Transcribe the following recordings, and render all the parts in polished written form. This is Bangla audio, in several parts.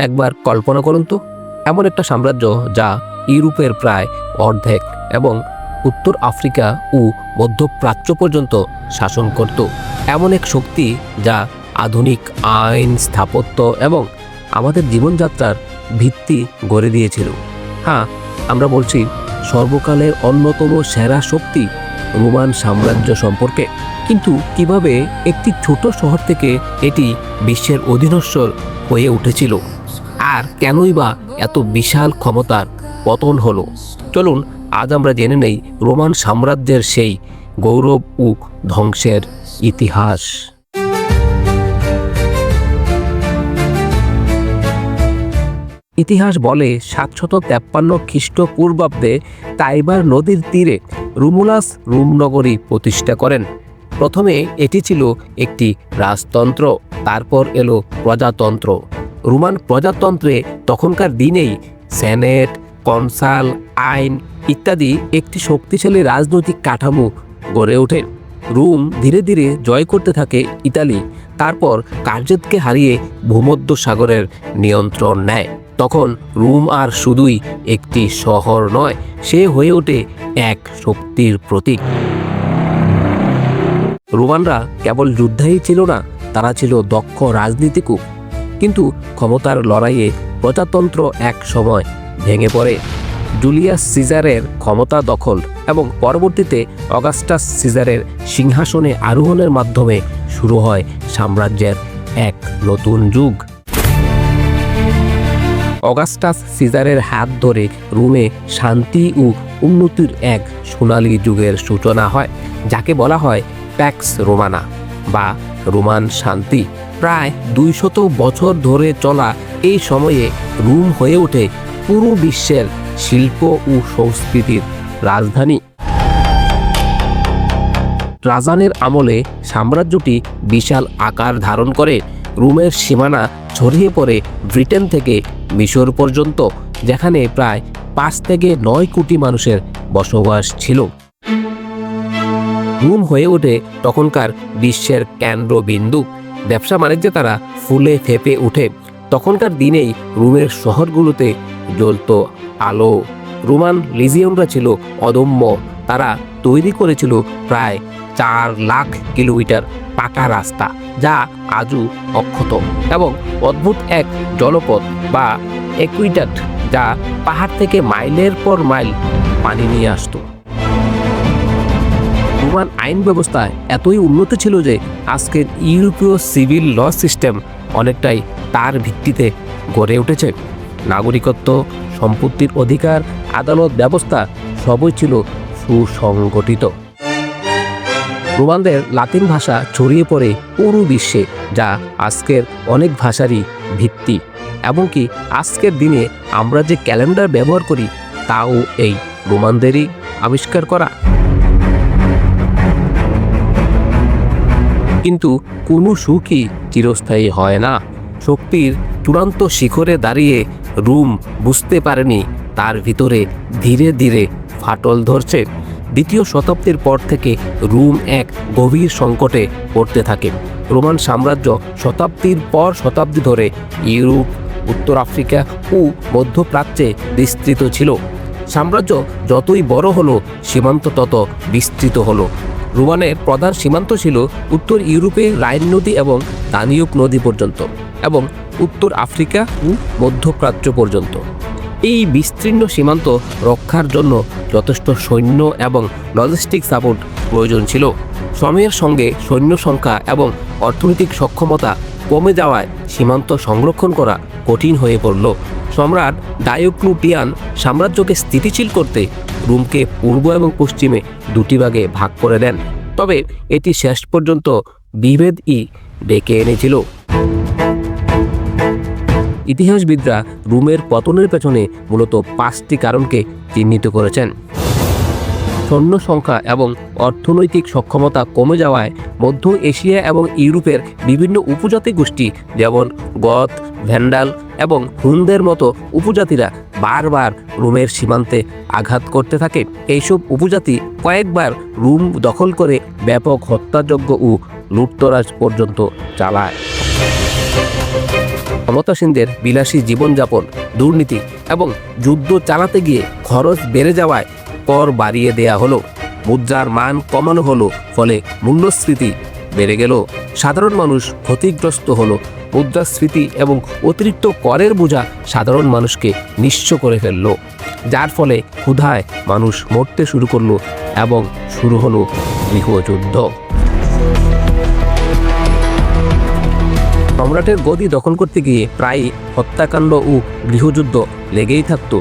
একবার কল্পনা করুন তো, এমন একটা সাম্রাজ্য যা ইউরোপের প্রায় অর্ধেক এবং উত্তর আফ্রিকা ও মধ্যপ্রাচ্য পর্যন্ত শাসন করত। এমন এক শক্তি যা আধুনিক আইন, স্থাপত্য এবং আমাদের জীবনযাত্রার ভিত্তি গড়ে দিয়েছিল। হ্যাঁ, আমরা বলছি সর্বকালের অন্যতম সেরা শক্তি রোমান সাম্রাজ্য সম্পর্কে। কিন্তু কিভাবে একটি ছোট শহর থেকে এটি বিশ্বের অধীনস্থর হয়ে উঠেছিল, আর কেনই বা এত বিশাল ক্ষমতার পতন হলো? চলুন আজ আমরা জেনে নেই রোমান সাম্রাজ্যের সেই গৌরব ও ধ্বংসের ইতিহাস। ইতিহাস বলে 753 খ্রিস্টপূর্বাব্দে টাইবার নদীর তীরে রোমুলাস রোম নগরী প্রতিষ্ঠা করেন। প্রথমে এটি ছিল একটি রাজতন্ত্র, তারপর এলো প্রজাতন্ত্র। রোমান প্রজাতন্ত্রে তখনকার দিনেই সেনেট, কনসাল, আইন ইত্যাদি একটি শক্তিশালী রাজনৈতিক কাঠামো গড়ে ওঠে। রোম ধীরে ধীরে জয় করতে থাকে ইতালি, তারপর কার্যতকে হারিয়ে ভূমধ্য সাগরের নিয়ন্ত্রণ নেয়। তখন রোম আর শুধুই একটি শহর নয়, সে হয়ে ওঠে এক শক্তির প্রতীক। রোমানরা কেবল যোদ্ধাই ছিল না, তারা ছিল দক্ষ রাজনীতিকও। কিন্তু ক্ষমতার লড়াইয়ে প্রজাতন্ত্র এক সময় ভেঙে পড়ে। জুলিয়াস সিজারের ক্ষমতা দখল এবং পরবর্তীতে অগাস্টাস সিজারের সিংহাসনে আরোহণের মাধ্যমে শুরু হয় সাম্রাজ্যের এক নতুন যুগ। অগাস্টাস সিজারের হাত ধরে রোমে শান্তি ও উন্নতির এক সোনালী যুগের সূচনা হয়, যাকে বলা হয় প্যাক্স রোমানা বা রোমান শান্তি। প্রায় 200 বছর ধরে চলা এই সময়ে রোম হয়ে ওঠে পুরো বিশ্বের শিল্প ও সংস্কৃতির রাজধানী। ট্রাজানের আমলে সাম্রাজ্যটি বিশাল আকার ধারণ করে। রোমের সীমানা ছড়িয়ে পড়ে ব্রিটেন থেকে মিশর পর্যন্ত, যেখানে প্রায় 5 থেকে 9 কোটি মানুষের বসবাস ছিল। রোম হয়ে ওঠে তখনকার বিশ্বের কেন্দ্রবিন্দু। ব্যবসা বাণিজ্যে তারা ফুলে ফেঁপে ওঠে। তখনকার দিনেই রোমের শহরগুলোতে জ্বলত আলো। রোমান লিজিয়নরা ছিল অদম্য। তারা তৈরি করেছিল প্রায় 4 লাখ কিলোমিটার পাকা রাস্তা, যা আজও অক্ষত, এবং অদ্ভুত এক জলপথ বা অ্যাকুইডাক্ট, যা পাহাড় থেকে মাইলের পর মাইল পানি নিয়ে আসত। রোমান আইন ব্যবস্থা এতই উন্নত ছিল যে আজকের ইউরোপীয় সিভিল ল সিস্টেম অনেকটাই তার ভিত্তিতে গড়ে উঠেছে। নাগরিকত্ব, সম্পত্তির অধিকার, আদালত ব্যবস্থা সবই ছিল সুসংগঠিত। রোমানদের লাতিন ভাষা ছড়িয়ে পড়ে পুরো বিশ্বে, যা আজকের অনেক ভাষারই ভিত্তি। এমনকি আজকের দিনে আমরা যে ক্যালেন্ডার ব্যবহার করি, তাও এই রোমানদেরই আবিষ্কার করা। কিন্তু কোনো সুখই চিরস্থায়ী হয় না। শক্তির চূড়ান্ত শিখরে দাঁড়িয়ে রোম বুঝতে পারেনি তার ভিতরে ধীরে ধীরে ফাটল ধরছে। 2য় শতাব্দীর পর থেকে রোম এক গভীর সংকটে পড়তে থাকে। রোমান সাম্রাজ্য শতাব্দীর পর শতাব্দী ধরে ইউরোপ, উত্তর আফ্রিকা ও মধ্যপ্রাচ্যে বিস্তৃত ছিল। সাম্রাজ্য যতই বড় হলো, সীমান্ত তত বিস্তৃত হলো। রোমানের প্রধান সীমান্ত ছিল উত্তর ইউরোপে রাইন নদী এবং দানিউব নদী পর্যন্ত, এবং উত্তর আফ্রিকা ও মধ্যপ্রাচ্য পর্যন্ত। এই বিস্তীর্ণ সীমান্ত রক্ষার জন্য যথেষ্ট সৈন্য এবং লজিস্টিক সাপোর্ট প্রয়োজন ছিল। সময়ের সঙ্গে সৈন্য সংখ্যা এবং অর্থনৈতিক সক্ষমতা কমে যাওয়ায় সীমান্ত সংরক্ষণ করা কঠিন হয়ে পড়ল। সম্রাট ডায়োক্লুটিয়ান সাম্রাজ্যকে স্থিতিশীল করতে রোমকে পূর্ব এবং পশ্চিমে 2টি ভাগে ভাগ করে দেন, তবে এটি শেষ পর্যন্ত বিভেদই ডেকে এনেছিল। ইতিহাসবিদরা রোমের পতনের পেছনে মূলত 5টি কারণকে চিহ্নিত করেছেন। সৈন্য সংখ্যা এবং অর্থনৈতিক সক্ষমতা কমে যাওয়ায় মধ্য এশিয়া এবং ইউরোপের বিভিন্ন উপজাতি গোষ্ঠী, যেমন গথ, ভ্যান্ডাল এবং হুনদের মতো উপজাতিরা বারবার রোমের সীমান্তে আঘাত করতে থাকে। এইসব উপজাতি কয়েকবার রোম দখল করে ব্যাপক হত্যাযজ্ঞ ও লুটতরাজ পর্যন্ত চালায়। ক্ষমতাসীনদের বিলাসী জীবনযাপন, দুর্নীতি এবং যুদ্ধ চালাতে গিয়ে খরচ বেড়ে যাওয়ায় কর বাড়িয়ে দেয়া হলো। মুদ্রার মান কমানো হলো, ফলে মূল্যস্ফীতি বেড়ে গেল। সাধারণ মানুষ ক্ষতিগ্রস্ত হলো। মুদ্রাস্ফীতি এবং অতিরিক্ত করের বোঝা সাধারণ মানুষকে নিঃস্ব করে ফেলল, যার ফলে ক্ষুধায় মানুষ মরতে শুরু করলো এবং শুরু হলো গৃহযুদ্ধ। সম্রাটের গদি দখল করতে গিয়ে প্রায় হত্যাকাণ্ড ও গৃহযুদ্ধ লেগেই থাকত।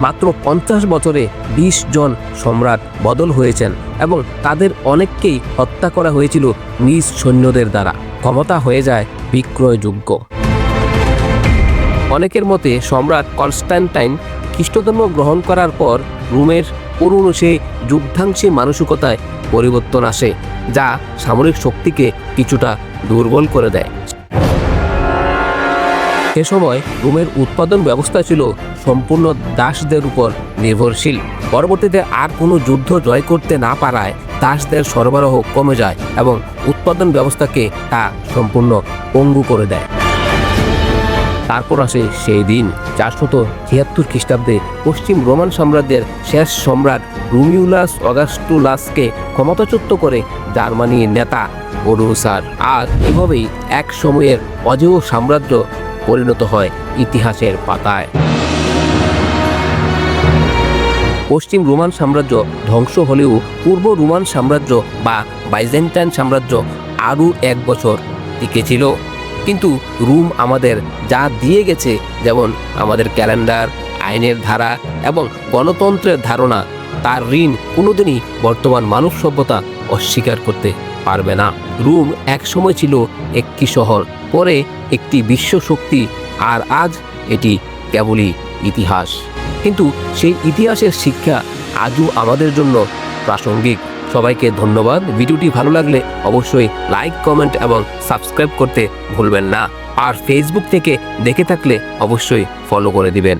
মাত্র 50 বছরে 20 জন সম্রাট বদল হয়েছেন এবং তাদের অনেককেই হত্যা করা হয়েছিল নিজ সৈন্যদের দ্বারা। ক্ষমতা হয়ে যায় বিক্রয়যোগ্য। অনেকের মতে সম্রাট কনস্ট্যান্টাইন খ্রিস্টধর্ম গ্রহণ করার পর রোমের পুরনো সেই যুদ্ধাংশী মানসিকতায় পরিবর্তন আসে, যা সামরিক শক্তিকে কিছুটা দুর্বল করে দেয়। সে সময় রোমের উৎপাদন ব্যবস্থা ছিল সম্পূর্ণ দাসদের উপর নির্ভরশীল। পরবর্তীতে আর কোনো যুদ্ধ জয় করতে না পারায় দাসদের সরবরাহ কমে যায় এবং উৎপাদন ব্যবস্থাকে তা সম্পূর্ণ পঙ্গু করে দেয়। তারপর আসে সেই দিন 473 খ্রিস্টাব্দে পশ্চিম রোমান সাম্রাজ্যের শেষ সম্রাট রোমিউলাস অগাস্টুলাসকে ক্ষমতাচ্যুত করে জার্মানির নেতা ওডোসার। আর এভাবেই এক সময়ের অজেয় সাম্রাজ্য পরিণত হয় ইতিহাসের পাতায়। পশ্চিম রোমান সাম্রাজ্য ধ্বংস হলেও পূর্ব রোমান সাম্রাজ্য বা বাইজেন্টাইন সাম্রাজ্য আরও 1 বছর টিকে ছিল। কিন্তু রোম আমাদের যা দিয়ে গেছে, যেমন আমাদের ক্যালেন্ডার, আইনের ধারা এবং গণতন্ত্রের ধারণা, তার ঋণ কোনোদিনই বর্তমান মানব সভ্যতা অস্বীকার করতে পারবে না। রোম একসময় ছিল একটি শহর, পরে একটি বিশ্ব শক্তি, আর আজ এটি কেবলই ইতিহাস। কিন্তু সেই ইতিহাসের শিক্ষা আজও আমাদের জন্য প্রাসঙ্গিক। সবাইকে ধন্যবাদ। ভিডিওটি ভালো লাগলে অবশ্যই লাইক, কমেন্ট এবং সাবস্ক্রাইব করতে ভুলবেন না। আর ফেসবুক থেকে দেখে থাকলে অবশ্যই ফলো করে দিবেন।